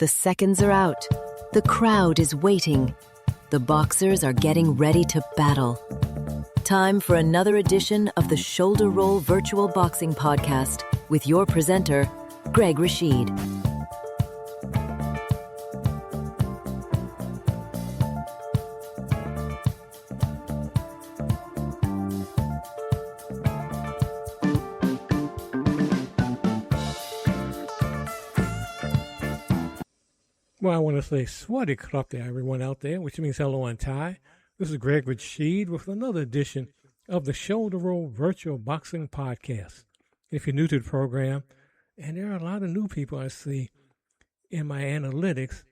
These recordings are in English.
The seconds are out. The crowd is waiting. The boxers are getting ready to battle. Time for another edition of the Shoulder Roll Virtual Boxing Podcast with your presenter, Greg Rashid. Well, I want to say Swaddy Krap to everyone out there, which means hello on Thai. This is Greg Rashid with another edition of the Shoulder Roll Virtual Boxing Podcast. If you're new to the program, and there are a lot of new people I see in my analytics,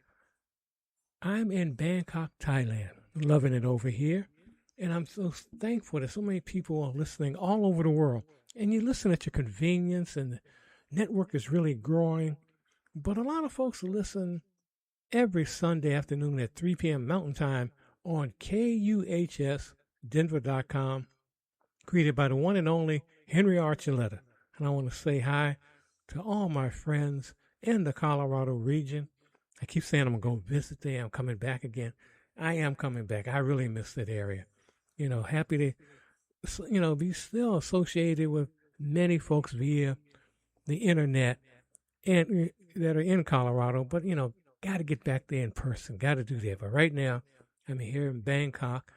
I'm in Bangkok, Thailand. Loving it over here. And I'm so thankful that so many people are listening all over the world. And you listen at your convenience, and the network is really growing. But a lot of folks listen every Sunday afternoon at 3 p.m. Mountain Time on KUHSdenver.com, created by the one and only Henry Archuleta. And I want to say hi to all my friends in the Colorado region. I keep saying I'm going to go visit there. I'm coming back again. I am coming back. I really miss that area. Happy to, be still associated with many folks via the internet and that are in Colorado, but, got to get back there in person. Got to do that. But right now, I'm here in Bangkok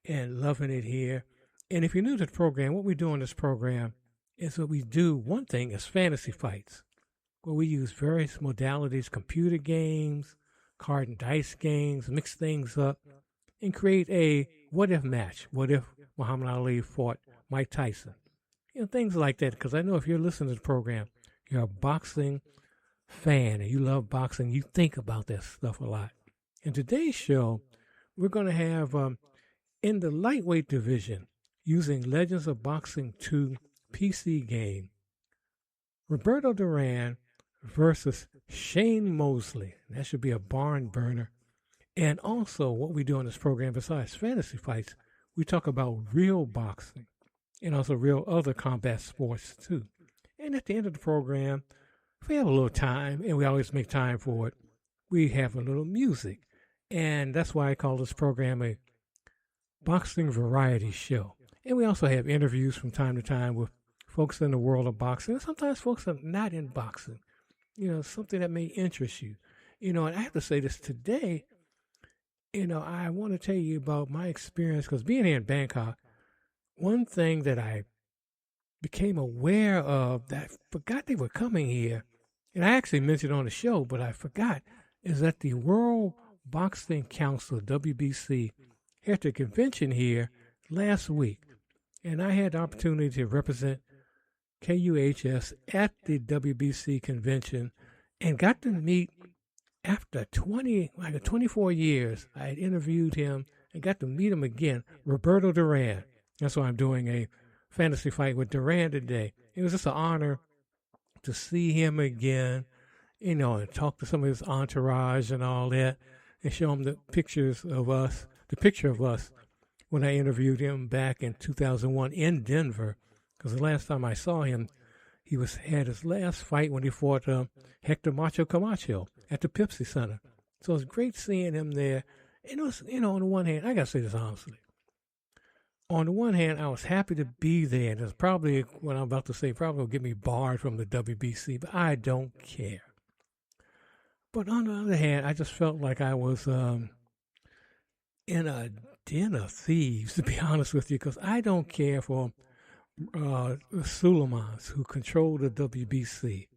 and loving it here. And if you're new to the program, what we do on this program is what we do. One thing is fantasy fights, where we use various modalities, computer games, card and dice games, mix things up, and create a what-if match. What if Muhammad Ali fought Mike Tyson? Things like that. Because I know if you're listening to the program, you're a boxing fan and you love boxing, you think about that stuff a lot. In today's show, we're going to have, in the lightweight division, using Legends of Boxing 2 PC game, Roberto Duran versus Shane Mosley. That should be a barn burner. And also, what we do on this program, besides fantasy fights, we talk about real boxing and also real other combat sports too. And at the end of the program, if we have a little time, and we always make time for it, we have a little music. And that's why I call this program a boxing variety show. And we also have interviews from time to time with folks in the world of boxing. And sometimes folks are not in boxing. Something that may interest you. And I have to say this today, I want to tell you about my experience, because being here in Bangkok, one thing that I became aware of that I forgot they were coming here, and I actually mentioned on the show, but I forgot, is that the World Boxing Council, WBC, had a convention here last week. And I had the opportunity to represent KUHS at the WBC convention and got to meet, after 24 years, I had interviewed him and got to meet him again, Roberto Duran. That's why I'm doing a fantasy fight with Duran today. It was just an honor to see him again, and talk to some of his entourage and all that, and show him the picture of us when I interviewed him back in 2001 in Denver, because the last time I saw him, he had his last fight when he fought Hector Macho Camacho at the Pepsi Center. So it was great seeing him there. And it was, on the one hand, I got to say this honestly. On the one hand, I was happy to be there. And it's probably, what I'm about to say, probably will get me barred from the WBC, but I don't care. But on the other hand, I just felt like I was in a den of thieves, to be honest with you, because I don't care for the Suleimans who control the WBC.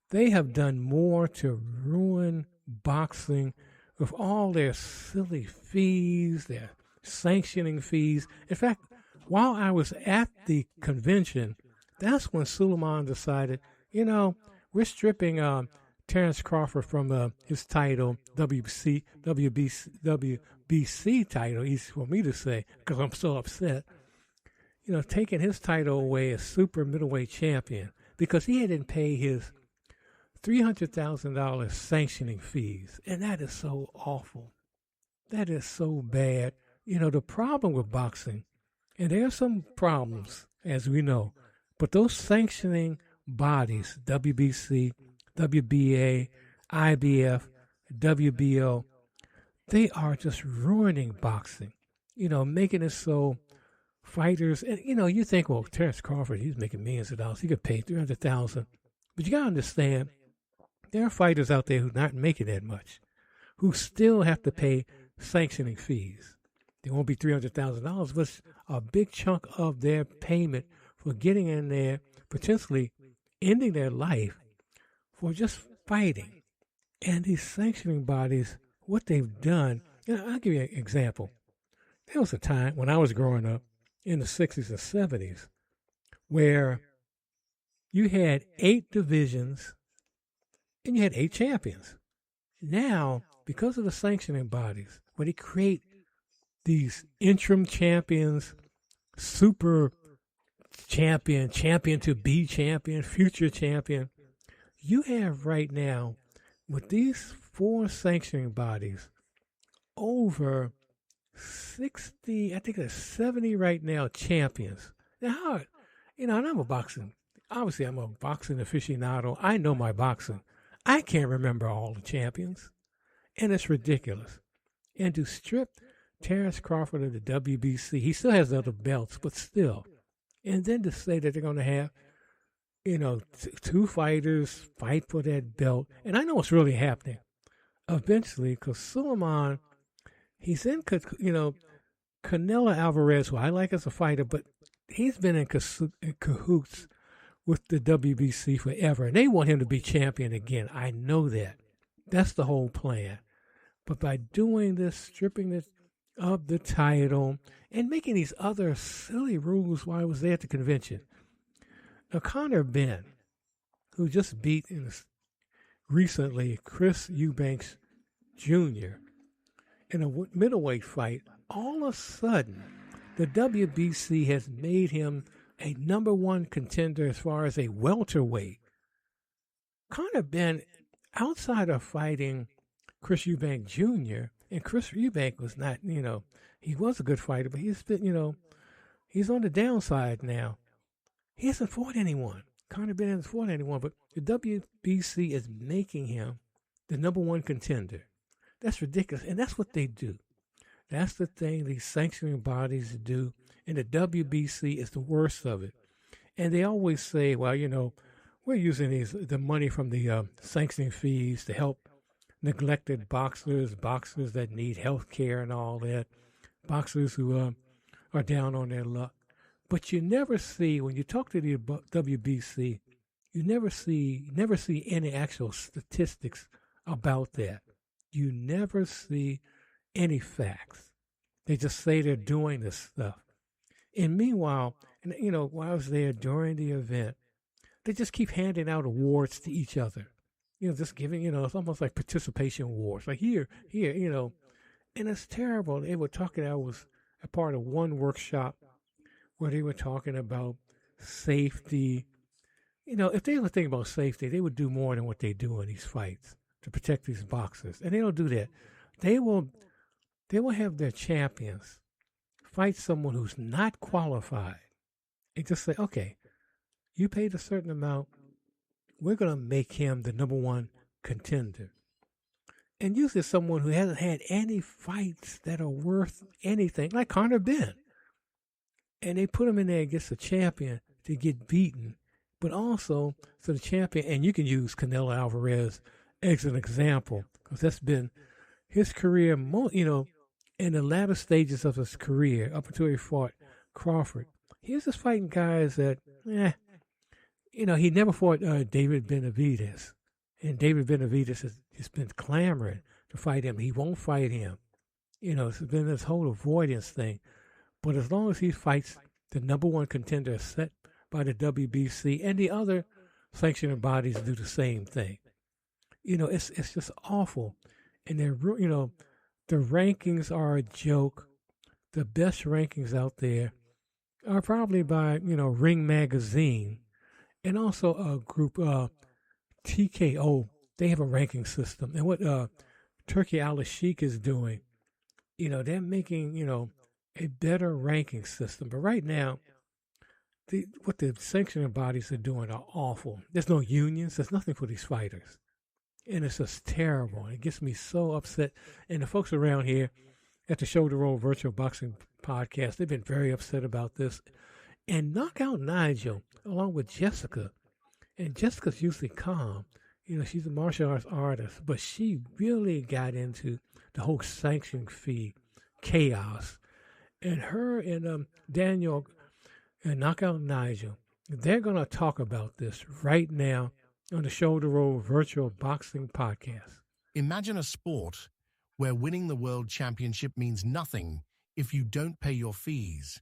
They have done more to ruin boxing with all their silly fees, their sanctioning fees. In fact, while I was at the convention, that's when Suleiman decided, we're stripping Terrence Crawford from his title, WBC title, easy for me to say, because I'm so upset, taking his title away as super middleweight champion, because he didn't pay his $300,000 sanctioning fees. And that is so awful. That is so bad. The problem with boxing, and there are some problems, as we know, but those sanctioning bodies, WBC, WBA, IBF, WBO, they are just ruining boxing. Making it so fighters, and you think, well, Terrence Crawford, he's making millions of dollars. He could pay $300,000, but you gotta understand, there are fighters out there who not making that much, who still have to pay sanctioning fees. They won't be $300,000, but it's a big chunk of their payment for getting in there, potentially ending their life for just fighting. And these sanctioning bodies, what they've done, I'll give you an example. There was a time when I was growing up in the 60s and 70s where you had 8 divisions and you had 8 champions. Now, because of the sanctioning bodies, where they create these interim champions, super champion, champion to be champion, future champion, you have right now, with these 4 sanctioning bodies, over 60, I think there's 70 right now champions. Now, and I'm a boxing aficionado. I know my boxing. I can't remember all the champions, and it's ridiculous. And to strip Terrence Crawford of the WBC, he still has other belts, but still. And then to say that they're going to have, 2 fighters fight for that belt. And I know what's really happening. Eventually, because Suleiman, he's in, Canelo Alvarez, who I like as a fighter, but he's been in cahoots with the WBC forever. And they want him to be champion again. I know that. That's the whole plan. But by doing this, stripping this of the title, and making these other silly rules while I was there at the convention. Now, Conor Benn, who just beat recently Chris Eubanks Jr. in a middleweight fight, all of a sudden, the WBC has made him a number 1 contender as far as a welterweight. Conor Benn, outside of fighting Chris Eubank Jr., and Chris Eubank was not, he was a good fighter, but he's been, he's on the downside now. He hasn't fought anyone. Conor Benn hasn't fought anyone, but the WBC is making him the number 1 contender. That's ridiculous, and that's what they do. That's the thing these sanctioning bodies do, and the WBC is the worst of it. And they always say, well, we're using the money from the sanctioning fees to help neglected boxers that need health care and all that, boxers who are down on their luck. But you never see, when you talk to the WBC, you never see any actual statistics about that. You never see any facts. They just say they're doing this stuff. And meanwhile, while I was there during the event, they just keep handing out awards to each other. Just giving, it's almost like participation awards. Like here, and it's terrible. They were talking, I was a part of one workshop where they were talking about safety. If they were thinking about safety, they would do more than what they do in these fights to protect these boxers. And they don't do that. They will have their champions fight someone who's not qualified and just say, okay, you paid a certain amount, we're going to make him the number 1 contender. And usually someone who hasn't had any fights that are worth anything, like Conor Benn. And they put him in there against a champion to get beaten, but also so the champion, and you can use Canelo Alvarez as an example, because that's been his career, in the latter stages of his career, up until he fought Crawford. He was just fighting guys that, he never fought David Benavidez. And David Benavidez has been clamoring to fight him. He won't fight him. It's been this whole avoidance thing. But as long as he fights the number 1 contender set by the WBC, and the other sanctioning bodies do the same thing. It's just awful. And they're, the rankings are a joke. The best rankings out there are probably by, Ring Magazine, and also a group, TKO. They have a ranking system. And what Turki Al-Sheikh is doing, they're making, a better ranking system. But right now, what the sanctioning bodies are doing are awful. There's no unions. There's nothing for these fighters. And it's just terrible. It gets me so upset. And the folks around here at the Shoulder Roll Virtual Boxing Podcast, they've been very upset about this. And Knockout Nigel, along with Jessica, and Jessica's usually calm. You know, she's a martial arts artist, but she really got into the whole sanction fee chaos. And her and Daniel and Knockout Nigel, they're going to talk about this right now on the Shoulder Roll Virtual Boxing Podcast. Imagine a sport where winning the world championship means nothing if you don't pay your fees.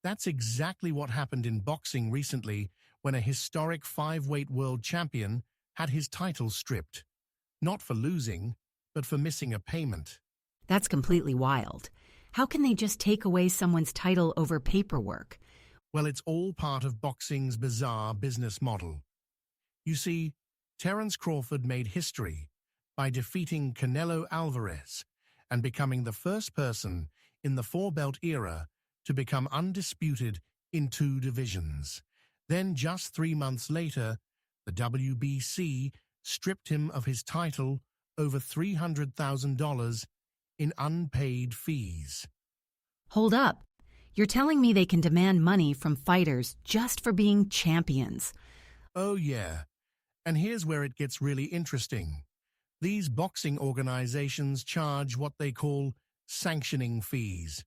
That's exactly what happened in boxing recently when a historic 5-weight world champion had his title stripped. Not for losing, but for missing a payment. That's completely wild. How can they just take away someone's title over paperwork? Well, it's all part of boxing's bizarre business model. You see, Terence Crawford made history by defeating Canelo Alvarez and becoming the first person in the four-belt era to become undisputed in 2 divisions. Then, just 3 months later, the WBC stripped him of his title over $300,000 in unpaid fees. Hold up. You're telling me they can demand money from fighters just for being champions? Oh, yeah. And here's where it gets really interesting. These boxing organizations charge what they call sanctioning fees,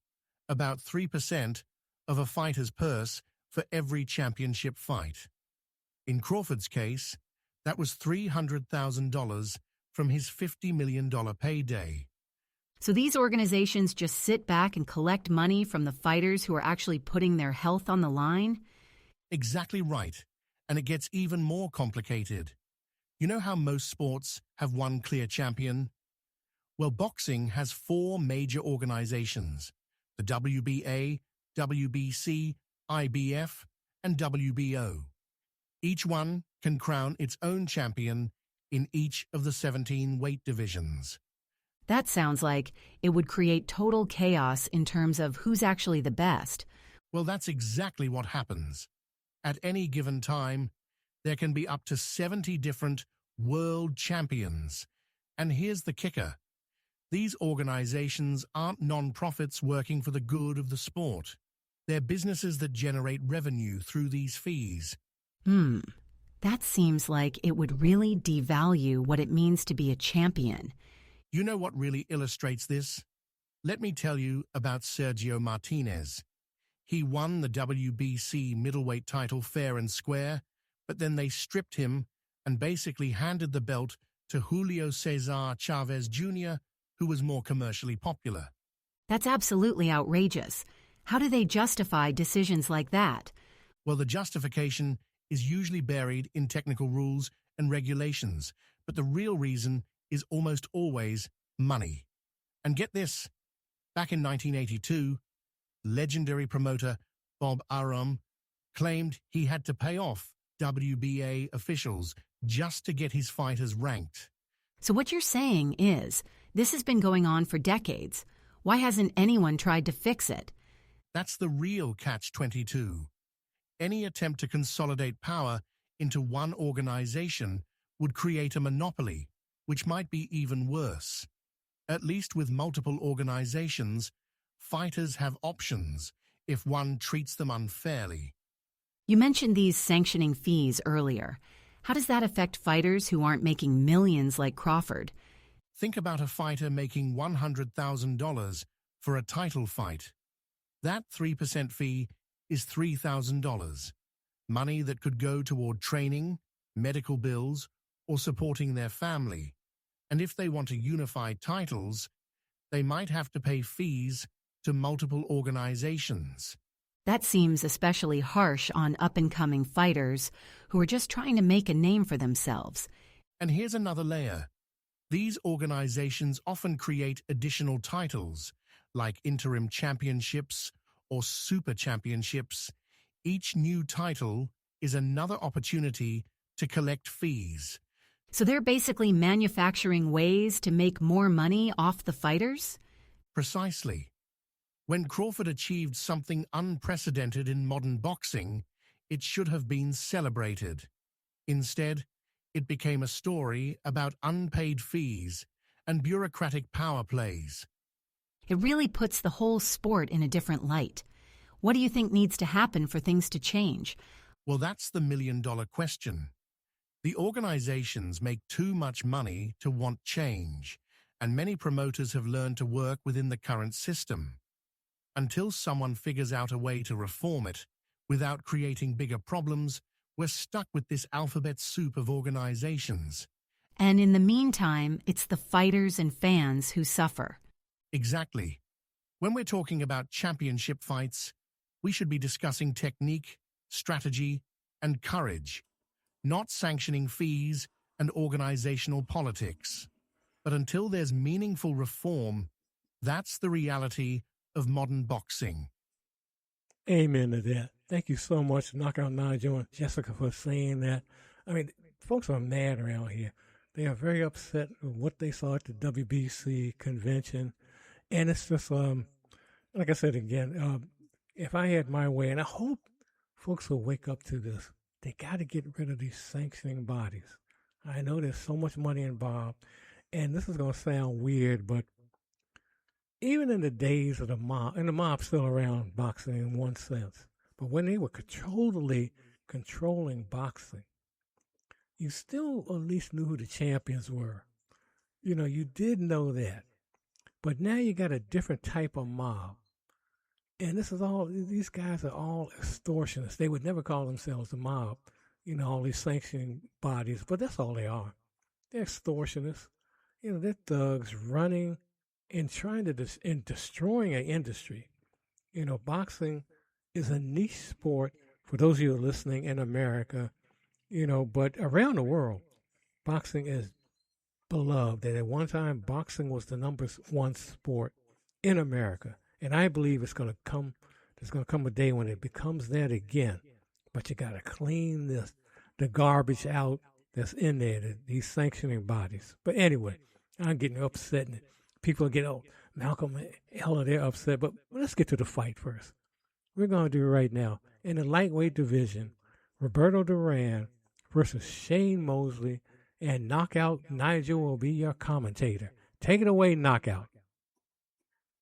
about 3% of a fighter's purse for every championship fight. In Crawford's case, that was $300,000 from his $50 million payday. So these organizations just sit back and collect money from the fighters who are actually putting their health on the line? Exactly right. And it gets even more complicated. You know how most sports have one clear champion? Well, boxing has 4 major organizations: the WBA, WBC, IBF, and WBO. Each one can crown its own champion in each of the 17 weight divisions. That sounds like it would create total chaos in terms of who's actually the best. Well, that's exactly what happens. At any given time, there can be up to 70 different world champions. And here's the kicker. These organizations aren't non-profits working for the good of the sport. They're businesses that generate revenue through these fees. That seems like it would really devalue what it means to be a champion. You know what really illustrates this? Let me tell you about Sergio Martinez. He won the WBC middleweight title fair and square, but then they stripped him and basically handed the belt to Julio Cesar Chavez Jr., who was more commercially popular. That's absolutely outrageous. How do they justify decisions like that? Well, the justification is usually buried in technical rules and regulations, but the real reason is almost always money. And get this, back in 1982, legendary promoter Bob Arum claimed he had to pay off WBA officials just to get his fighters ranked. So what you're saying is, this has been going on for decades. Why hasn't anyone tried to fix it? That's the real catch-22. Any attempt to consolidate power into one organization would create a monopoly, which might be even worse. At least with multiple organizations, fighters have options if one treats them unfairly. You mentioned these sanctioning fees earlier. How does that affect fighters who aren't making millions like Crawford? Think about a fighter making $100,000 for a title fight. That 3% fee is $3,000, money that could go toward training, medical bills, or supporting their family. And if they want to unify titles, they might have to pay fees to multiple organizations. That seems especially harsh on up-and-coming fighters who are just trying to make a name for themselves. And here's another layer. These organizations often create additional titles, like interim championships or super championships. Each new title is another opportunity to collect fees. So they're basically manufacturing ways to make more money off the fighters? Precisely. When Crawford achieved something unprecedented in modern boxing, it should have been celebrated. Instead, it became a story about unpaid fees and bureaucratic power plays. It really puts the whole sport in a different light. What do you think needs to happen for things to change? Well, that's the million-dollar question. The organizations make too much money to want change, and many promoters have learned to work within the current system. Until someone figures out a way to reform it, without creating bigger problems, we're stuck with this alphabet soup of organizations. And in the meantime, it's the fighters and fans who suffer. Exactly. When we're talking about championship fights, we should be discussing technique, strategy, and courage, not sanctioning fees and organizational politics. But until there's meaningful reform, that's the reality of modern boxing. Amen to that. Thank you so much, Knockout Nigel and Jessica, for saying that. I mean, folks are mad around here. They are very upset with what they saw at the WBC convention. And it's just, like I said again, if I had my way, and I hope folks will wake up to this, they got to get rid of these sanctioning bodies. I know there's so much money involved, and this is going to sound weird, but even in the days of the mob, and the mob's still around boxing in one sense, but when they were totally controlling boxing, you still at least knew who the champions were. You know, you did know that. But now you got a different type of mob. And these guys are all extortionists. They would never call themselves a mob, you know, all these sanctioning bodies, but that's all they are. They're extortionists. You know, they're thugs running and trying to and destroying an industry. You know, boxing is a niche sport for those of you who are listening in America, you know, but around the world, boxing is beloved. And at one time, boxing was the #1 sport in America. And I believe there's going to come a day when it becomes that again. But you got to clean the garbage out that's in there, these sanctioning bodies. But anyway, I'm getting upset. And people get, Malcolm, hell, they're upset. But let's get to the fight first. We're going to do it right now. In the lightweight division, Roberto Duran versus Shane Mosley, and Knockout Nigel will be your commentator. Take it away, Knockout.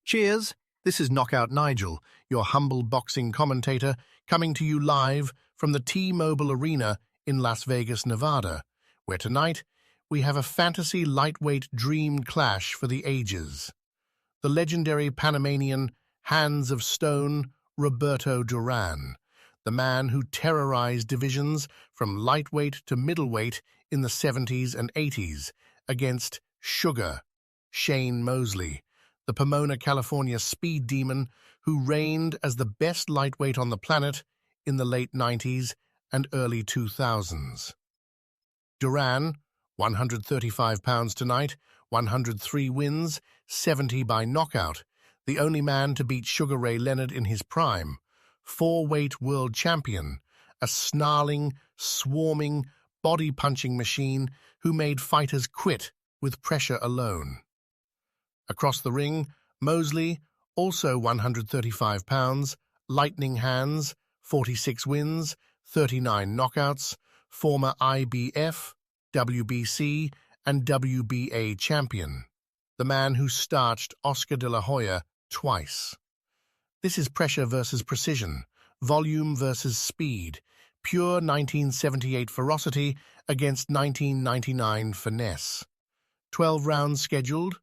Cheers. This is Knockout Nigel, your humble boxing commentator, coming to you live from the T-Mobile Arena in Las Vegas, Nevada, where tonight we have a fantasy lightweight dream clash for the ages. The legendary Panamanian Hands of Stone, Roberto Duran, the man who terrorized divisions from lightweight to middleweight in the 70s and 80s, against Sugar, Shane Mosley, the Pomona, California speed demon who reigned as the best lightweight on the planet in the late 90s and early 2000s. Duran, 135 pounds tonight, 103 wins, 70 by knockout, the only man to beat Sugar Ray Leonard in his prime, 4-weight world champion, a snarling, swarming, body-punching machine who made fighters quit with pressure alone. Across the ring, Mosley, also 135 pounds, lightning hands, 46 wins, 39 knockouts, former IBF, WBC, and WBA champion, the man who starched Oscar de la Hoya twice. This is pressure versus precision, volume versus speed, pure 1978 ferocity against 1999 finesse. 12 rounds scheduled.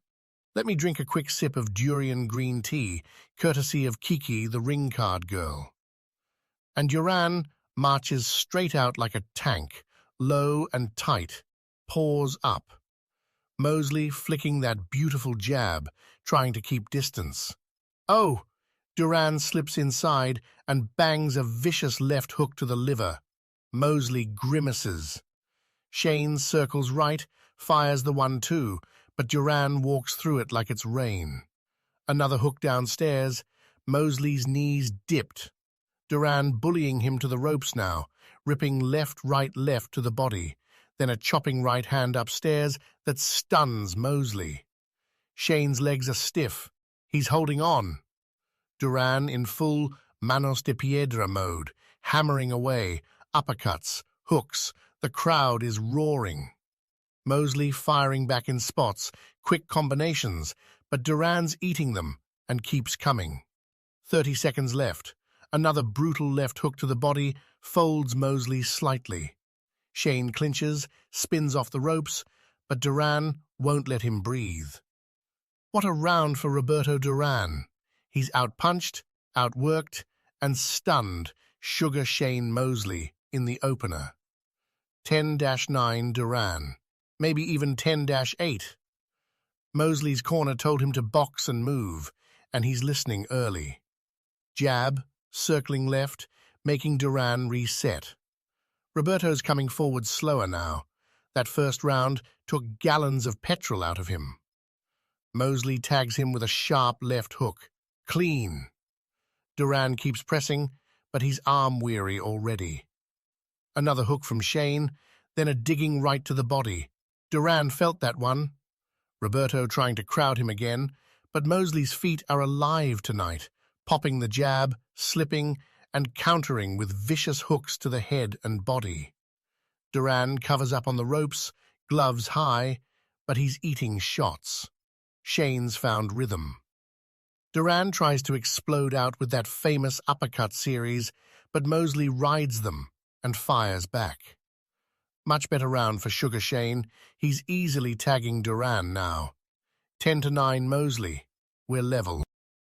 Let me drink a quick sip of durian green tea, courtesy of Kiki, the ring card girl. And Duran marches straight out like a tank, low and tight, paws up. Mosley flicking that beautiful jab, trying to keep distance. Oh! Duran slips inside and bangs a vicious left hook to the liver. Mosley grimaces. Shane circles right, fires the 1-2, but Duran walks through it like it's rain. Another hook downstairs. Mosley's knees dipped. Duran bullying him to the ropes now, ripping left, right, left to the body, then a chopping right hand upstairs that stuns Mosley. Shane's legs are stiff. He's holding on. Duran in full Manos de Piedra mode, hammering away, uppercuts, hooks, The crowd is roaring. Mosley firing back in spots, quick combinations, but Duran's eating them and keeps coming. 30 seconds left. Another brutal left hook to the body folds Mosley slightly. Shane clinches, spins off the ropes, but Duran won't let him breathe. What a round for Roberto Duran. He's outpunched, outworked, and stunned Sugar Shane Mosley in the opener. 10-9 Duran, maybe even 10-8. Mosley's corner told him to box and move, and he's listening early. Jab, circling left, making Duran reset. Roberto's coming forward slower now. That first round took gallons of petrol out of him. Mosley tags him with a sharp left hook. Clean. Duran keeps pressing, but he's arm-weary already. Another hook from Shane, then a digging right to the body. Duran felt that one. Roberto trying to crowd him again, but Mosley's feet are alive tonight, popping the jab, slipping, and countering with vicious hooks to the head and body. Duran covers up on the ropes, gloves high, but he's eating shots. Shane's found rhythm. Duran tries to explode out with that famous uppercut series, but Mosley rides them and fires back. Much better round for Sugar Shane. He's easily tagging Duran now. 10-9 Mosley. We're level.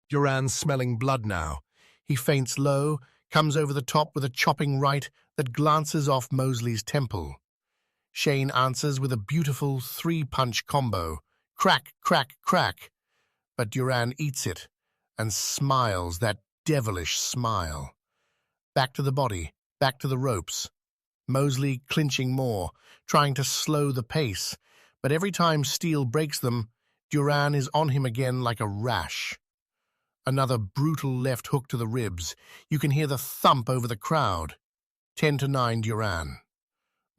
Duran's smelling blood now. He feints low, comes over the top with a chopping right that glances off Mosley's temple. Shane answers with a beautiful three-punch combo. Crack, crack, crack. But Duran eats it and smiles that devilish smile. Back to the body, back to the ropes. Mosley clinching more, trying to slow the pace, but every time steel breaks them, Duran is on him again like a rash. Another brutal left hook to the ribs. You can hear the thump over the crowd. 10-9 Duran.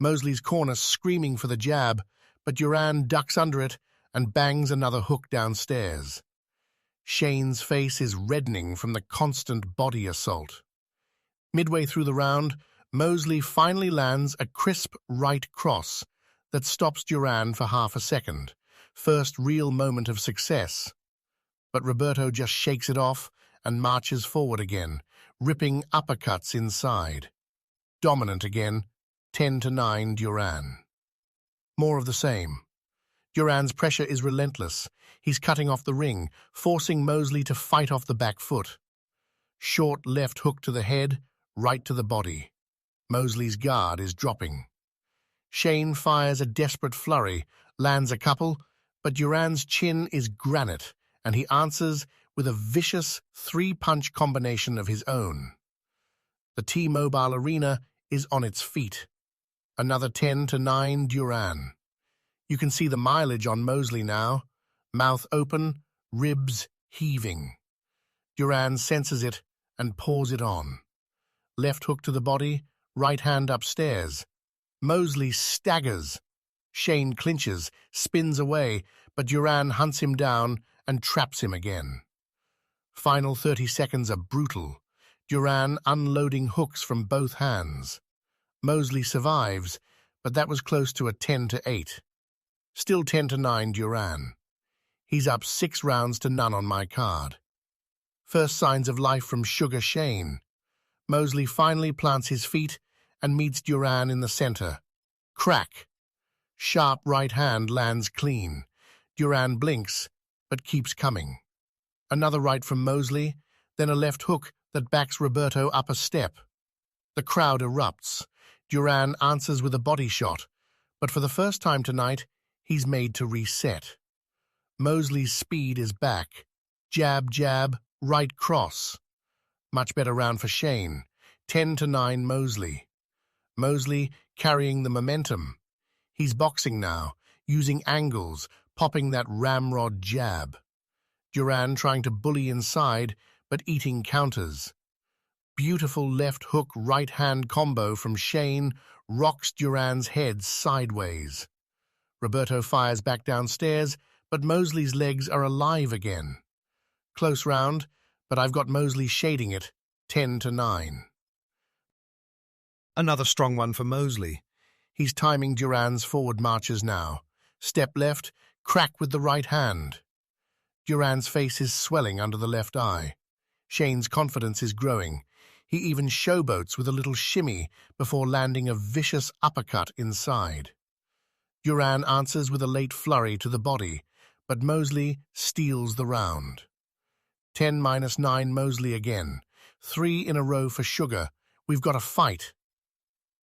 Mosley's corner screaming for the jab, but Duran ducks under it and bangs another hook downstairs. Shane's face is reddening from the constant body assault. Midway through the round, Mosley finally lands a crisp right cross that stops Duran for half a second. First real moment of success. But Roberto just shakes it off and marches forward again, ripping uppercuts inside. Dominant again, 10-9 Duran. More of the same. Duran's pressure is relentless. He's cutting off the ring, forcing Mosley to fight off the back foot. Short left hook to the head, right to the body. Mosley's guard is dropping. Shane fires a desperate flurry, lands a couple, but Duran's chin is granite, and he answers with a vicious three-punch combination of his own. The T-Mobile Arena is on its feet. Another 10-9 Duran. You can see the mileage on Mosley now. Mouth open, ribs heaving. Duran senses it and pours it on. Left hook to the body, right hand upstairs. Mosley staggers. Shane clinches, spins away, but Duran hunts him down and traps him again. Final 30 seconds are brutal. Duran unloading hooks from both hands. Mosley survives, but that was close to a 10-8. Still 10-9 Duran. He's up 6 rounds to none on my card. First signs of life from Sugar Shane. Mosley finally plants his feet and meets Duran in the center. Crack. Sharp right hand lands clean. Duran blinks, but keeps coming. Another right from Mosley, then a left hook that backs Roberto up a step. The crowd erupts. Duran answers with a body shot, but for the first time tonight, he's made to reset. Mosley's speed is back. Jab, jab, right cross. Much better round for Shane. 10-9 Mosley. Mosley carrying the momentum. He's boxing now, using angles, popping that ramrod jab. Duran trying to bully inside, but eating counters. Beautiful left hook right hand combo from Shane rocks Duran's head sideways. Roberto fires back downstairs, but Mosley's legs are alive again. Close round, but I've got Mosley shading it, 10-9. Another strong one for Mosley. He's timing Duran's forward marches now. Step left, crack with the right hand. Duran's face is swelling under the left eye. Shane's confidence is growing. He even showboats with a little shimmy before landing a vicious uppercut inside. Duran answers with a late flurry to the body, but Mosley steals the round. 10-9 Mosley again. 3 in a row for Sugar. We've got a fight.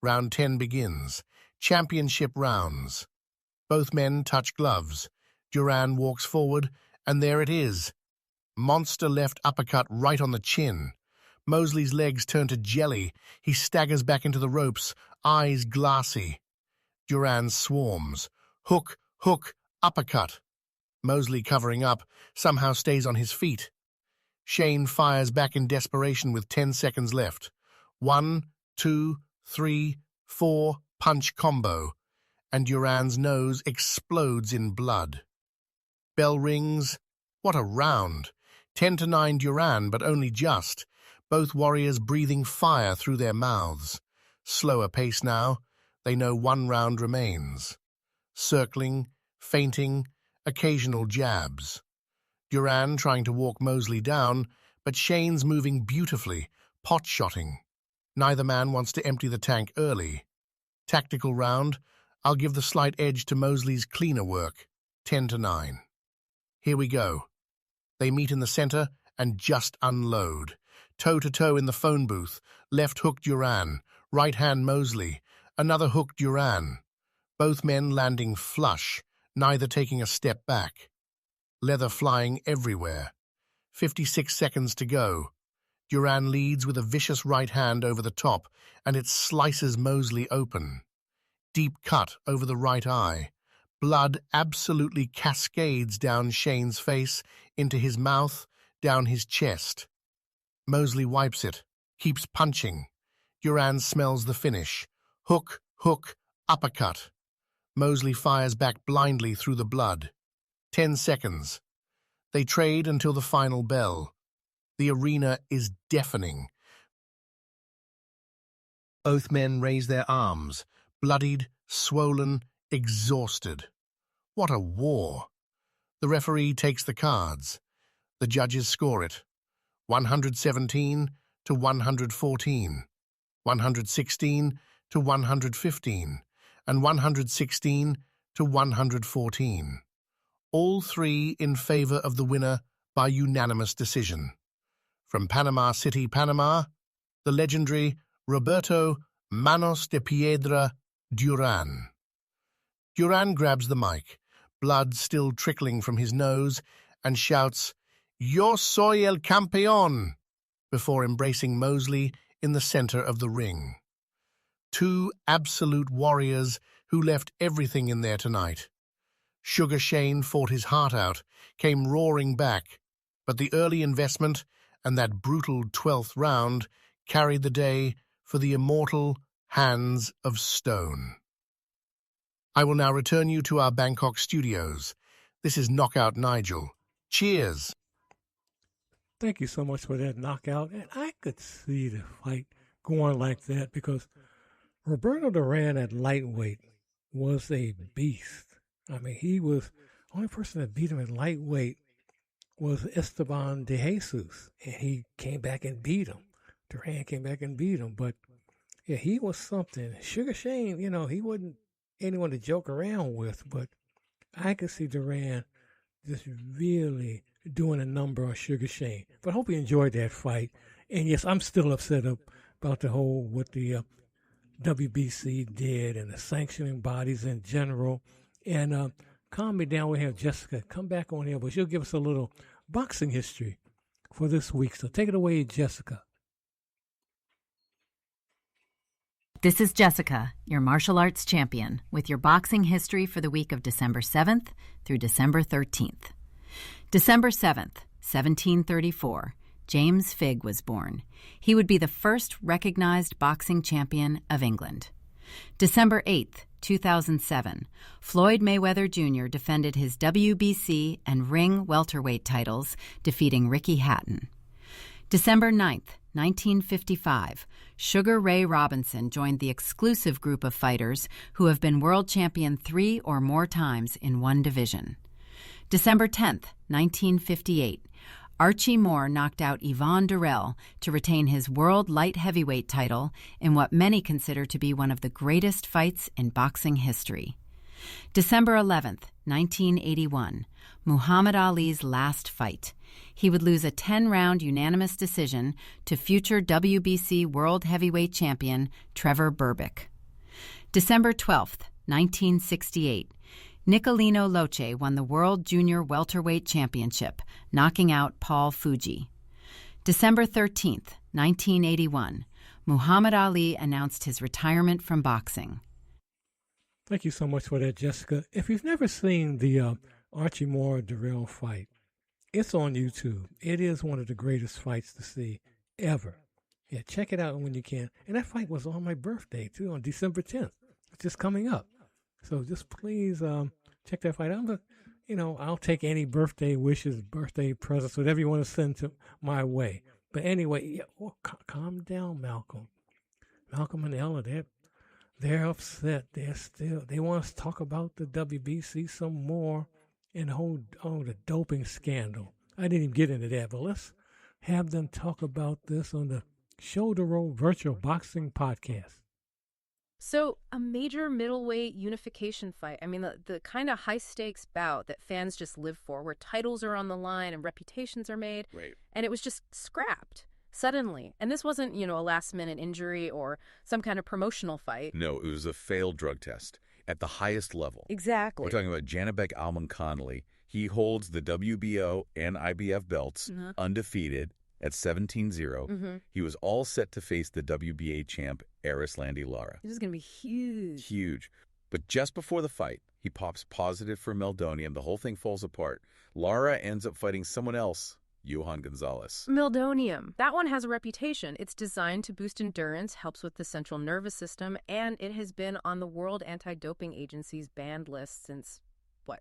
Round 10 begins. Championship rounds. Both men touch gloves. Duran walks forward, and there it is. Monster left uppercut right on the chin. Mosley's legs turn to jelly. He staggers back into the ropes, eyes glassy. Duran swarms. Hook, hook, uppercut. Mosley, covering up, somehow stays on his feet. Shane fires back in desperation with 10 seconds left. 1, 2, 3, 4, punch combo, and Duran's nose explodes in blood. Bell rings. What a round! 10-9 Duran, but only just. Both warriors breathing fire through their mouths. Slower pace now. They know 1 round remains. Circling, feinting, occasional jabs. Duran trying to walk Mosley down, but Shane's moving beautifully, pot-shotting. Neither man wants to empty the tank early. Tactical round. I'll give the slight edge to Mosley's cleaner work. 10-9. Here we go. They meet in the center and just unload. Toe-to-toe in the phone booth. Left hook Duran. Right hand Mosley. Another hook Duran. Both men landing flush, neither taking a step back. Leather flying everywhere. 56 seconds to go. Duran leads with a vicious right hand over the top, and it slices Mosley open. Deep cut over the right eye. Blood absolutely cascades down Shane's face, into his mouth, down his chest. Mosley wipes it, keeps punching. Duran smells the finish. Hook, hook, uppercut. Mosley fires back blindly through the blood. 10 seconds. They trade until the final bell. The arena is deafening. Both men raise their arms, bloodied, swollen, exhausted. What a war! The referee takes the cards. The judges score it. 117 to 114, 116 to 115, and 116 to 114. All 3 in favor of the winner by unanimous decision. From Panama City, Panama, the legendary Roberto Manos de Piedra Duran. Duran grabs the mic, blood still trickling from his nose, and shouts, "Yo soy el campeón," before embracing Mosley in the center of the ring. 2 absolute warriors who left everything in there tonight. Sugar Shane fought his heart out, came roaring back, but the early investment and that brutal 12th round carried the day for the immortal Hands of Stone. I will now return you to our Bangkok studios. This is Knockout Nigel. Cheers! Thank you so much for that knockout. And I could see the fight going like that because Roberto Duran at lightweight was a beast. I mean, he was the only person that beat him at lightweight was Esteban de Jesus, and he came back and beat him. Duran came back and beat him, but yeah, he was something. Sugar Shane, he wasn't anyone to joke around with, but I could see Duran just really doing a number on Sugar Shane. But I hope you enjoyed that fight. And yes, I'm still upset about the whole what the WBC did and the sanctioning bodies in general. And calm me down. We have Jessica come back on here, but she'll give us a little boxing history for this week. So take it away, Jessica. This is Jessica, your martial arts champion, with your boxing history for the week of December 7th through December 13th. December 7th, 1734, James Figg was born. He would be the first recognized boxing champion of England. December 8th, 2007, Floyd Mayweather Jr. defended his WBC and ring welterweight titles, defeating Ricky Hatton. December 9th, 1955, Sugar Ray Robinson joined the exclusive group of fighters who have been world champion 3 or more times in one division. December 10th, 1958, Archie Moore knocked out Yvon Durrell to retain his world light heavyweight title in what many consider to be one of the greatest fights in boxing history. December 11th, 1981, Muhammad Ali's last fight. He would lose a 10-round unanimous decision to future WBC World Heavyweight Champion Trevor Berbick. December 12th, 1968, Nicolino Loce won the World Junior Welterweight Championship, knocking out Paul Fuji. December 13th, 1981, Muhammad Ali announced his retirement from boxing. Thank you so much for that, Jessica. If you've never seen the Archie Moore-Durrell fight, it's on YouTube. It is one of the greatest fights to see ever. Yeah, check it out when you can. And that fight was on my birthday, too, on December 10th. It's just coming up. So just please check that fight out. I'll take any birthday wishes, birthday presents, whatever you want to send to my way. But anyway, calm down, Malcolm. Malcolm and Ella, they're upset. They want us to talk about the WBC some more and the doping scandal. I didn't even get into that, but let's have them talk about this on the Shoulder Roll Virtual Boxing Podcast. So a major middleweight unification fight. I mean, the kind of high-stakes bout that fans just live for, where titles are on the line and reputations are made. Right. And it was just scrapped suddenly. And this wasn't, a last-minute injury or some kind of promotional fight. No, it was a failed drug test at the highest level. Exactly. We're talking about Janibek Almonconnolly. He holds the WBO and IBF belts undefeated at 17-0. Mm-hmm. He was all set to face the WBA champ, Erislandy Lara. This is going to be huge. Huge. But just before the fight, he pops positive for meldonium. The whole thing falls apart. Lara ends up fighting someone else, Johan Gonzalez. Meldonium. That one has a reputation. It's designed to boost endurance, helps with the central nervous system, and it has been on the World Anti-Doping Agency's banned list since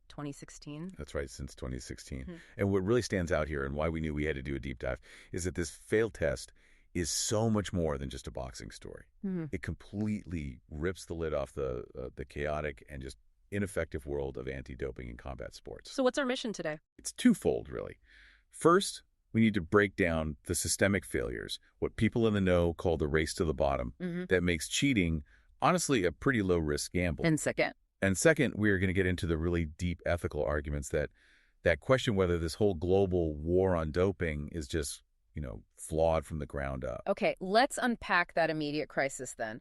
2016? That's right, since 2016. And what really stands out here and why we knew we had to do a deep dive is that this failed test is so much more than just a boxing story. It completely rips the lid off the chaotic and just ineffective world of anti-doping in combat sports. So what's our mission today? It's twofold, really. First, we need to break down the systemic failures, what people in the know call the race to the bottom, that makes cheating, honestly, a pretty low-risk gamble. And second, we're going to get into the really deep ethical arguments that question whether this whole global war on doping is just, flawed from the ground up. Okay, let's unpack that immediate crisis then.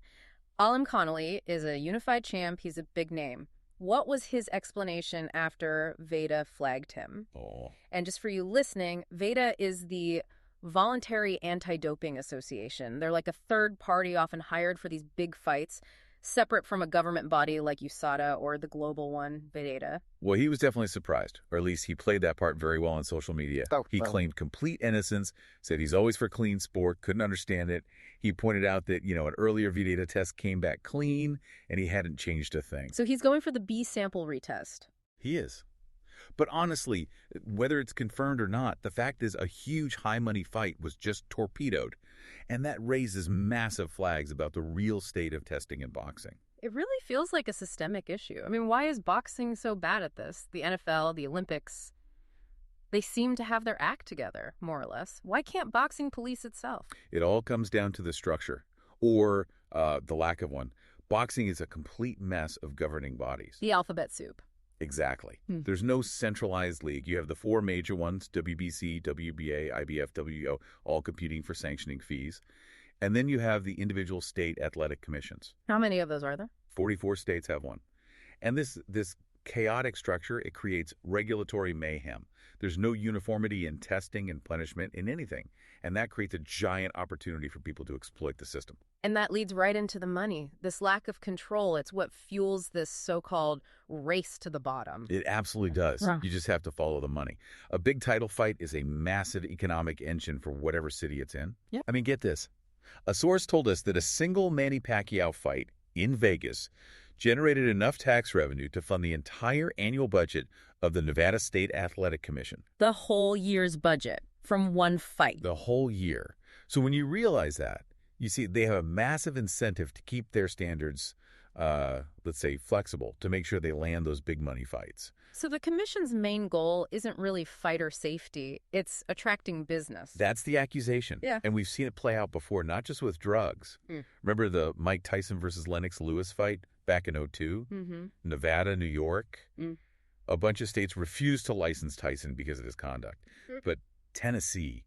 Almonconnolly is a unified champ. He's a big name. What was his explanation after VEDA flagged him? Oh. And just for you listening, VEDA is the Voluntary Anti-Doping Association. They're like a third party often hired for these big fights, separate from a government body like USADA or the global one, VEDA. Well, he was definitely surprised, or at least he played that part very well on social media. He claimed complete innocence, said he's always for clean sport, couldn't understand it. He pointed out that, an earlier VEDA test came back clean, and he hadn't changed a thing. So he's going for the B sample retest. He is. But honestly, whether it's confirmed or not, the fact is a huge high-money fight was just torpedoed. And that raises massive flags about the real state of testing in boxing. It really feels like a systemic issue. I mean, why is boxing so bad at this? The NFL, the Olympics, they seem to have their act together, more or less. Why can't boxing police itself? It all comes down to the structure, or the lack of one. Boxing is a complete mess of governing bodies. The alphabet soup. Exactly. There's no centralized league. You have the four major ones, WBC, WBA, IBF, WBO, all competing for sanctioning fees. And then you have the individual state athletic commissions. How many of those are there? 44 states have one. And this chaotic structure, it creates regulatory mayhem. There's no uniformity in testing and punishment in anything. And that creates a giant opportunity for people to exploit the system. And that leads right into the money. This lack of control, it's what fuels this so-called race to the bottom. It absolutely does. Wow. You just have to follow the money. A big title fight is a massive economic engine for whatever city it's in. Yeah. I mean, get this. A source told us that a single Manny Pacquiao fight in Vegas generated enough tax revenue to fund the entire annual budget of the Nevada State Athletic Commission. The whole year's budget. from one fight. The whole year. So when you realize that, you see they have a massive incentive to keep their standards, let's say, flexible, to make sure they land those big money fights. So the commission's main goal isn't really fighter safety, it's attracting business. That's the accusation. Yeah. And we've seen it play out before, not just with drugs. Remember the Mike Tyson versus Lennox Lewis fight back in 2002? Mm-hmm. Nevada, New York. A bunch of states refused to license Tyson because of his conduct. But Tennessee,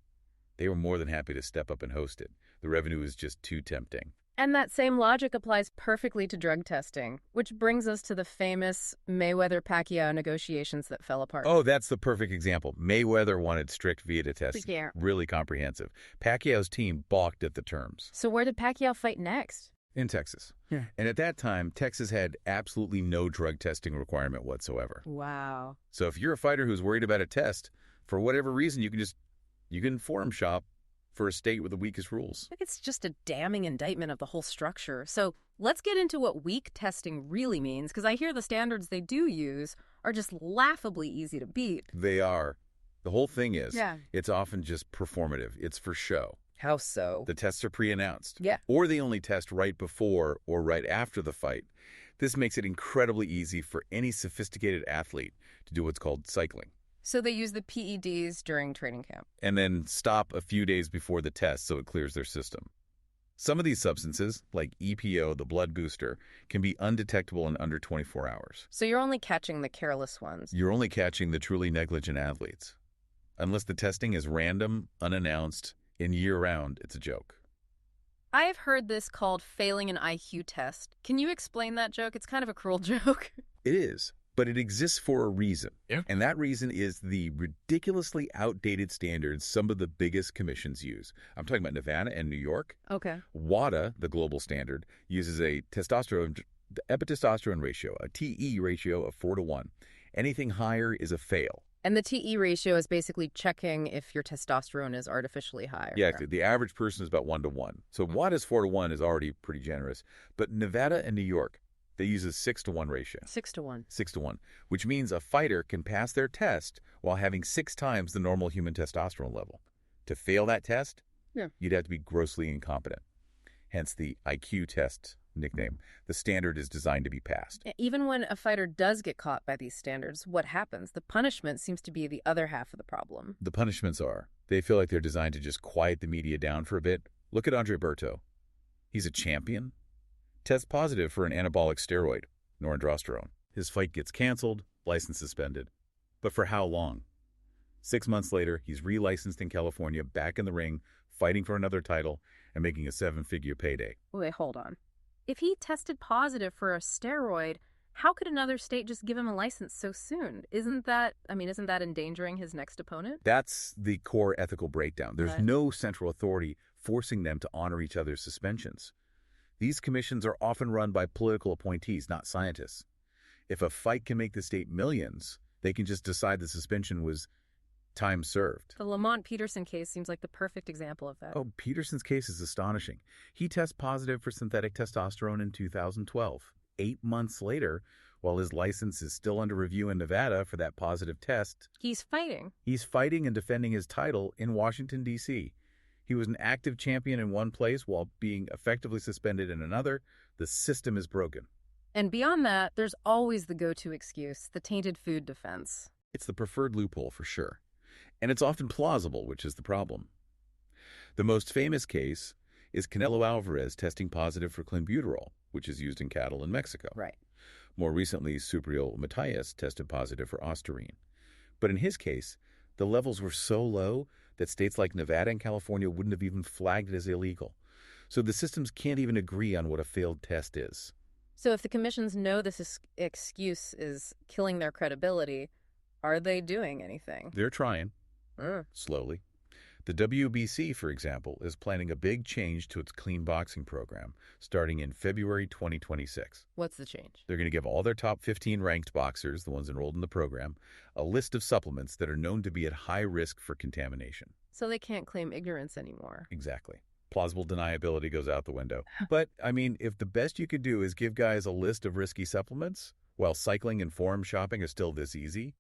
they were more than happy to step up and host it. The revenue was just too tempting. And that same logic applies perfectly to drug testing, which brings us to the famous Mayweather-Pacquiao negotiations that fell apart. Oh, that's the perfect example. Mayweather wanted strict VITA testing, Yeah. really comprehensive. Pacquiao's team balked at the terms. So where did Pacquiao fight next? In Texas. Yeah. And at that time, Texas had absolutely no drug testing requirement whatsoever. Wow. So if you're a fighter who's worried about a test, for whatever reason, you can forum shop for a state with the weakest rules. It's just a damning indictment of the whole structure. So let's get into what weak testing really means, because I hear the standards they do use are just laughably easy to beat. They are. The whole thing is, Yeah. It's often just performative. It's for show. How so? The tests are pre-announced. Yeah. Or they only test right before or right after the fight. This makes it incredibly easy for any sophisticated athlete to do what's called cycling. So they use the PEDs during training camp. And then stop a few days before the test so it clears their system. Some of these substances, like EPO, the blood booster, can be undetectable in under 24 hours. So you're only catching the careless ones. You're only catching the truly negligent athletes. Unless the testing is random, unannounced, and year-round, it's a joke. I have heard this called failing an IQ test. Can you explain that joke? It's kind of a cruel joke. It is, but it exists for a reason. Yeah. And that reason is the ridiculously outdated standards some of the biggest commissions use. I'm talking about Nevada and New York. Okay. WADA, the global standard, uses a epitestosterone ratio, a TE ratio of 4-to-1. Anything higher is a fail. And the TE ratio is basically checking if your testosterone is artificially high. Yeah, the average person is about 1-to-1. So WADA's 4-to-1 is already pretty generous. But Nevada and New York, they use a 6-to-1 ratio. 6-to-1. 6-to-1, which means a fighter can pass their test while having 6 times the normal human testosterone level. To fail that test, you'd have to be grossly incompetent. Hence the IQ test nickname. The standard is designed to be passed. Even when a fighter does get caught by these standards, what happens? The punishment seems to be the other half of the problem. The punishments are, they feel like they're designed to just quiet the media down for a bit. Look at Andre Berto. He's a champion. Tests positive for an anabolic steroid, norandrosterone. His fight gets canceled, license suspended. But for how long? 6 months later, he's relicensed in California, back in the ring, fighting for another title, and making a 7-figure payday. Wait, hold on. If he tested positive for a steroid, how could another state just give him a license so soon? Isn't that endangering his next opponent? That's the core ethical breakdown. There's Right. no central authority forcing them to honor each other's suspensions. These commissions are often run by political appointees, not scientists. If a fight can make the state millions, they can just decide the suspension was time served. The Lamont Peterson case seems like the perfect example of that. Oh, Peterson's case is astonishing. He tests positive for synthetic testosterone in 2012. 8 months later, while his license is still under review in Nevada for that positive test, He's fighting. he's fighting and defending his title in Washington, D.C. He was an active champion in one place while being effectively suspended in another. The system is broken. And beyond that, there's always the go-to excuse, the tainted food defense. It's the preferred loophole for sure. And it's often plausible, which is the problem. The most famous case is Canelo Alvarez testing positive for clenbuterol, which is used in cattle in Mexico. Right. More recently, Subriel Matias tested positive for Ostarine. But in his case, the levels were so low that states like Nevada and California wouldn't have even flagged it as illegal. So the systems can't even agree on what a failed test is. So if the commissions know this excuse is killing their credibility, are they doing anything? They're trying, slowly. The WBC, for example, is planning a big change to its clean boxing program starting in February 2026. What's the change? They're going to give all their top 15 ranked boxers, the ones enrolled in the program, a list of supplements that are known to be at high risk for contamination. So they can't claim ignorance anymore. Exactly. Plausible deniability goes out the window. But, I mean, if the best you could do is give guys a list of risky supplements while cycling and forum shopping are still this easy,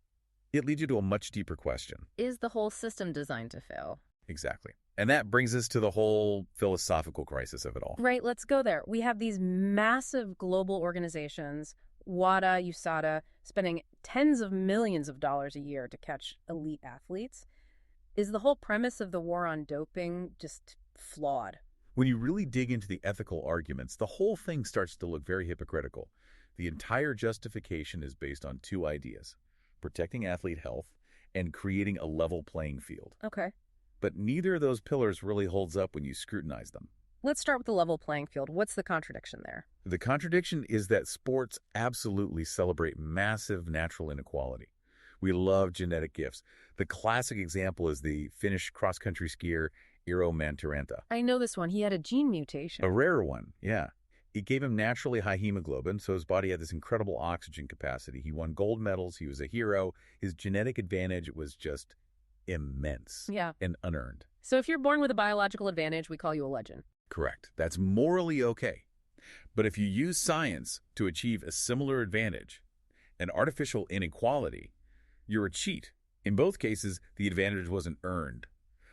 It leads you to a much deeper question. Is the whole system designed to fail? Exactly. And that brings us to the whole philosophical crisis of it all. Right, let's go there. We have these massive global organizations, WADA, USADA, spending tens of millions of dollars a year to catch elite athletes. Is the whole premise of the war on doping just flawed? When you really dig into the ethical arguments, the whole thing starts to look very hypocritical. The entire justification is based on two ideas: protecting athlete health and creating a level playing field. Okay. But neither of those pillars really holds up when you scrutinize them. Let's start with the level playing field. What's the contradiction there? The contradiction is that sports absolutely celebrate massive natural inequality. We love genetic gifts. The classic example is the Finnish cross-country skier Eero Mantaranta. I know this one. He had a gene mutation. A rare one, yeah. It gave him naturally high hemoglobin, so his body had this incredible oxygen capacity. He won gold medals. He was a hero. His genetic advantage was just immense. Yeah. And unearned. So if you're born with a biological advantage, we call you a legend. Correct. That's morally okay. But if you use science to achieve a similar advantage, an artificial inequality, you're a cheat. In both cases, the advantage wasn't earned,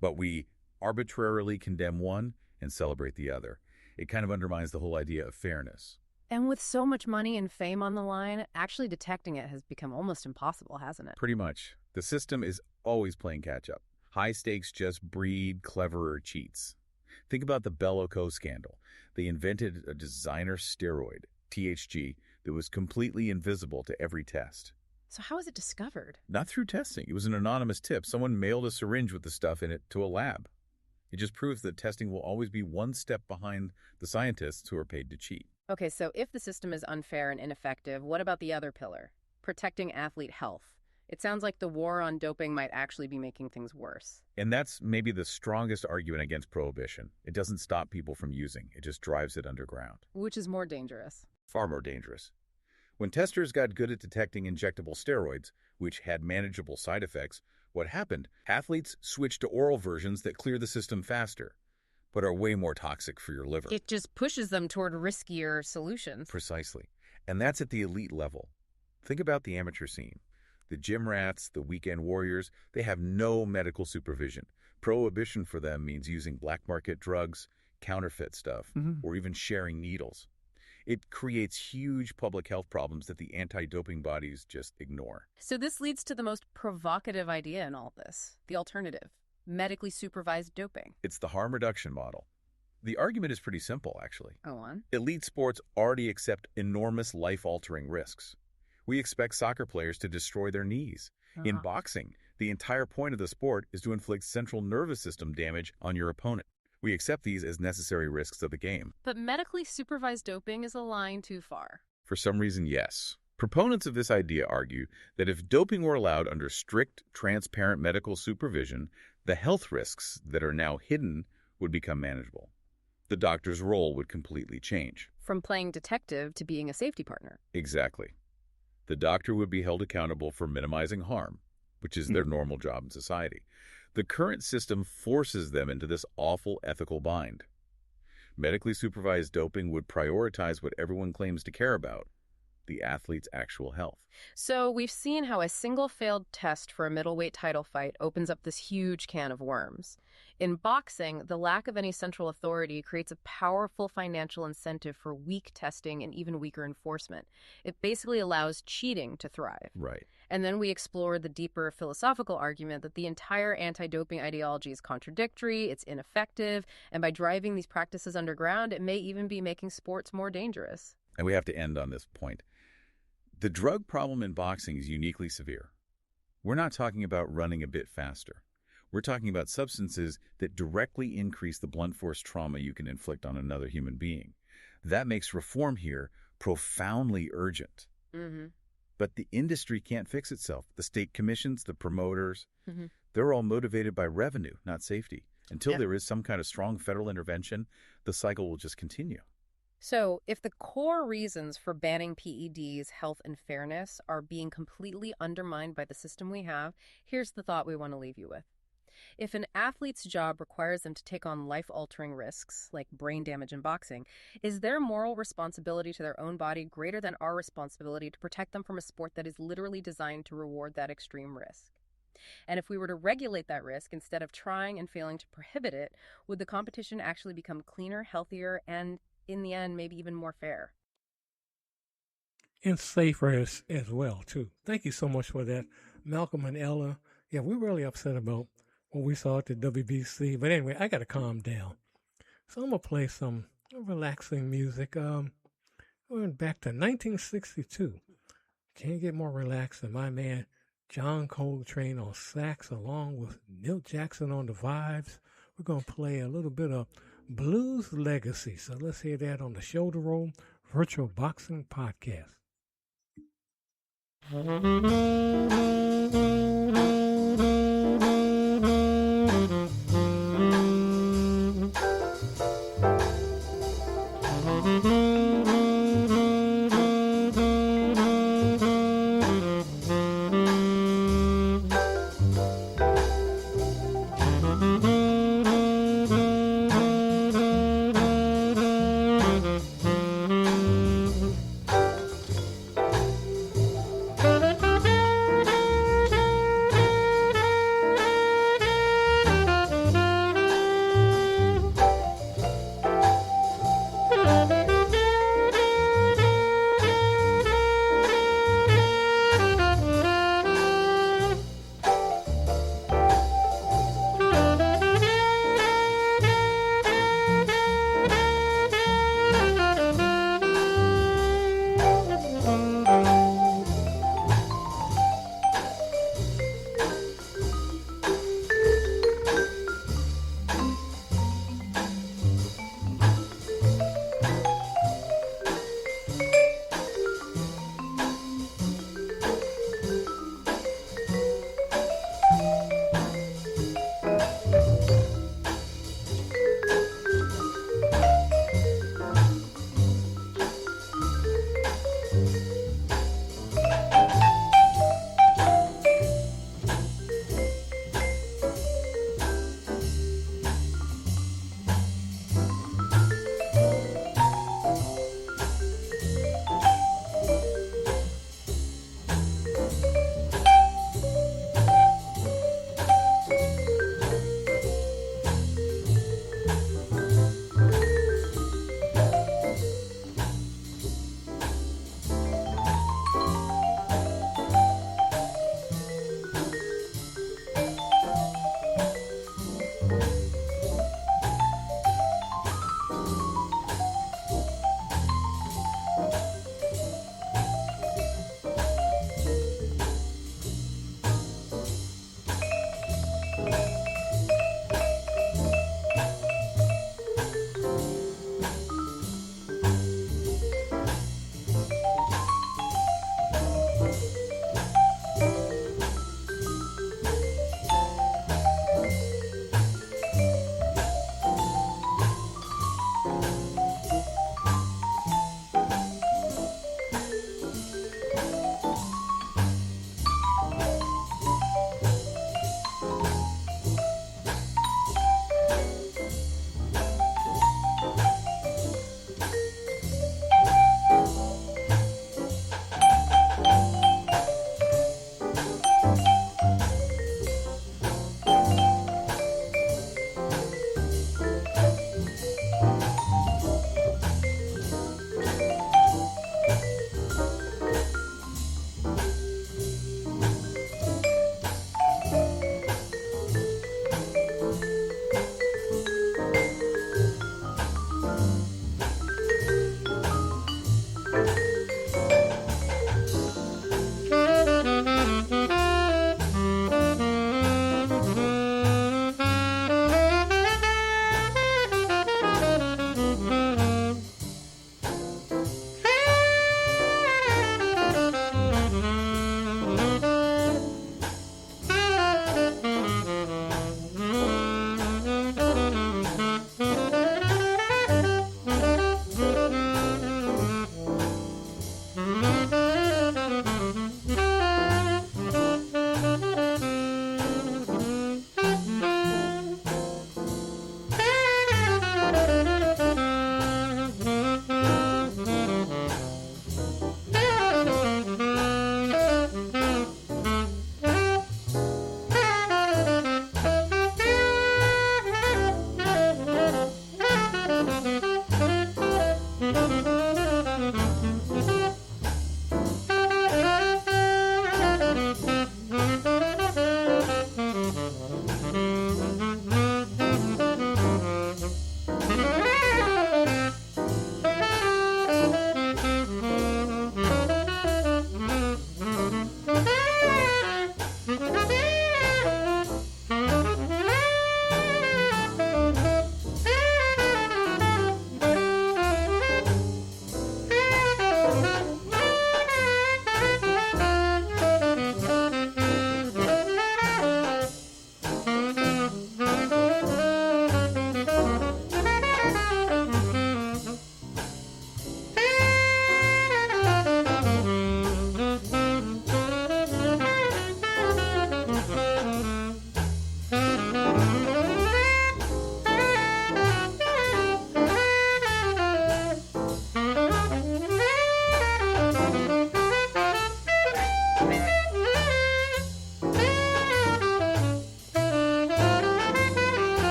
but we arbitrarily condemn one and celebrate the other. It kind of undermines the whole idea of fairness. And with so much money and fame on the line, actually detecting it has become almost impossible, hasn't it? Pretty much. The system is always playing catch-up. High stakes just breed cleverer cheats. Think about the Belloco scandal. They invented a designer steroid, THG, that was completely invisible to every test. So how was it discovered? Not through testing. It was an anonymous tip. Someone mailed a syringe with the stuff in it to a lab. It just proves that testing will always be one step behind the scientists who are paid to cheat. Okay, so if the system is unfair and ineffective, what about the other pillar? Protecting athlete health. It sounds like the war on doping might actually be making things worse. And that's maybe the strongest argument against prohibition. It doesn't stop people from using. It just drives it underground. Which is more dangerous. Far more dangerous. When testers got good at detecting injectable steroids, which had manageable side effects, what happened? Athletes switched to oral versions that clear the system faster, but are way more toxic for your liver. It just pushes them toward riskier solutions. Precisely. And that's at the elite level. Think about the amateur scene. The gym rats, the weekend warriors, they have no medical supervision. Prohibition for them means using black market drugs, counterfeit stuff, or even sharing needles. It creates huge public health problems that the anti-doping bodies just ignore. So this leads to the most provocative idea in all this, the alternative, medically supervised doping. It's the harm reduction model. The argument is pretty simple, actually. Go on. Elite sports already accept enormous life-altering risks. We expect soccer players to destroy their knees. In boxing, the entire point of the sport is to inflict central nervous system damage on your opponent. We accept these as necessary risks of the game. But medically supervised doping is a line too far. For some reason, yes. Proponents of this idea argue that if doping were allowed under strict, transparent medical supervision, the health risks that are now hidden would become manageable. The doctor's role would completely change. From playing detective to being a safety partner. Exactly. The doctor would be held accountable for minimizing harm, which is their normal job in society. The current system forces them into this awful ethical bind. Medically supervised doping would prioritize what everyone claims to care about, the athlete's actual health. So we've seen how a single failed test for a middleweight title fight opens up this huge can of worms. In boxing, the lack of any central authority creates a powerful financial incentive for weak testing and even weaker enforcement. It basically allows cheating to thrive. Right. And then we explore the deeper philosophical argument that the entire anti-doping ideology is contradictory, it's ineffective, and by driving these practices underground, it may even be making sports more dangerous. And we have to end on this point. The drug problem in boxing is uniquely severe. We're not talking about running a bit faster. We're talking about substances that directly increase the blunt force trauma you can inflict on another human being. That makes reform here profoundly urgent. But the industry can't fix itself. The state commissions, the promoters, they're all motivated by revenue, not safety. Until there is some kind of strong federal intervention, the cycle will just continue. So, if the core reasons for banning PEDs, health and fairness, are being completely undermined by the system we have, here's the thought we want to leave you with. If an athlete's job requires them to take on life-altering risks, like brain damage in boxing, is their moral responsibility to their own body greater than our responsibility to protect them from a sport that is literally designed to reward that extreme risk? And if we were to regulate that risk instead of trying and failing to prohibit it, would the competition actually become cleaner, healthier, and in the end, maybe even more fair? And safer as well, too. Thank you so much for that, Malcolm and Ella. Yeah, we're really upset about what we saw at the WBC. But anyway, I got to calm down. So I'm going to play some relaxing music. Going back to 1962. Can't get more relaxed than my man John Coltrane on sax along with Milt Jackson on the vibes. We're going to play a little bit of Blues Legacy. So let's hear that on the Shoulder Roll Virtual Boxing Podcast.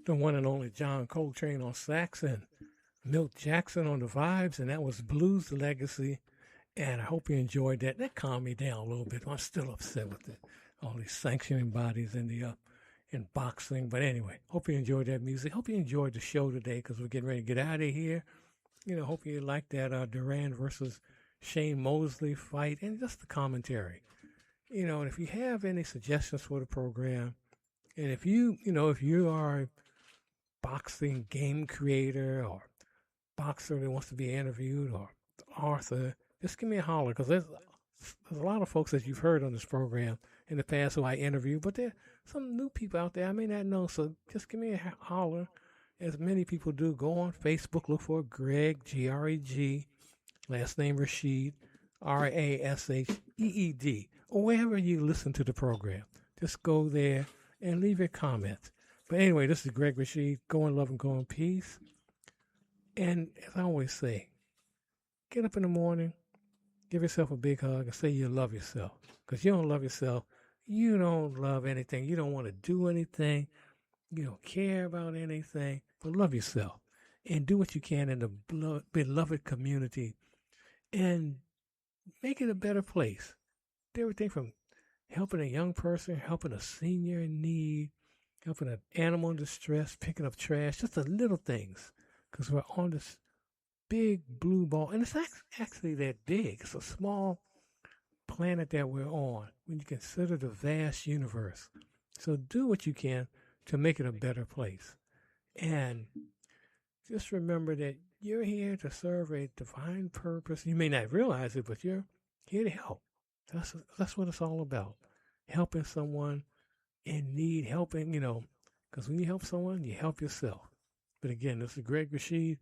the one and only John Coltrane on sax and Milt Jackson on the vibes, and that was Blues Legacy. And I hope you enjoyed that. That calmed me down a little bit. I'm still upset with it. All these sanctioning bodies in boxing. But anyway, hope you enjoyed that music. Hope you enjoyed the show today because we're getting ready to get out of here. Hope you liked that Duran versus Shane Mosley fight and just the commentary. And if you have any suggestions for the program, and if you are a boxing game creator or boxer that wants to be interviewed or author, just give me a holler because there's a lot of folks that you've heard on this program in the past who I interview, but there are some new people out there I may not know, so just give me a holler, as many people do. Go on Facebook, look for Greg, Greg, last name Rasheed, Rasheed, or wherever you listen to the program. Just go there and leave your comments. But anyway, this is Greg Rasheed. Go in love and go in peace. And as I always say, get up in the morning, give yourself a big hug, and say you love yourself. Because you don't love yourself, you don't love anything. You don't want to do anything. You don't care about anything. But love yourself. And do what you can in the beloved community. And make it a better place. Do everything from helping a young person, helping a senior in need, helping an animal in distress, picking up trash, just the little things. Because we're on this big blue ball, and it's actually that big. It's a small planet that we're on when you consider the vast universe. So do what you can to make it a better place. And just remember that you're here to serve a divine purpose. You may not realize it, but you're here to help. That's what it's all about. Helping someone in need, because when you help someone, you help yourself. But again, this is Greg Rasheed.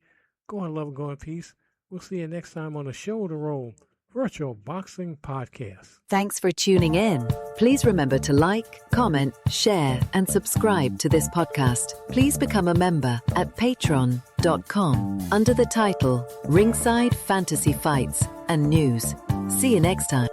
Go in love and go in peace. We'll see you next time on the Shoulder Roll Virtual Boxing Podcast. Thanks for tuning in. Please remember to like, comment, share, and subscribe to this podcast. Please become a member at patreon.com under the title Ringside Fantasy Fights and News. See you next time.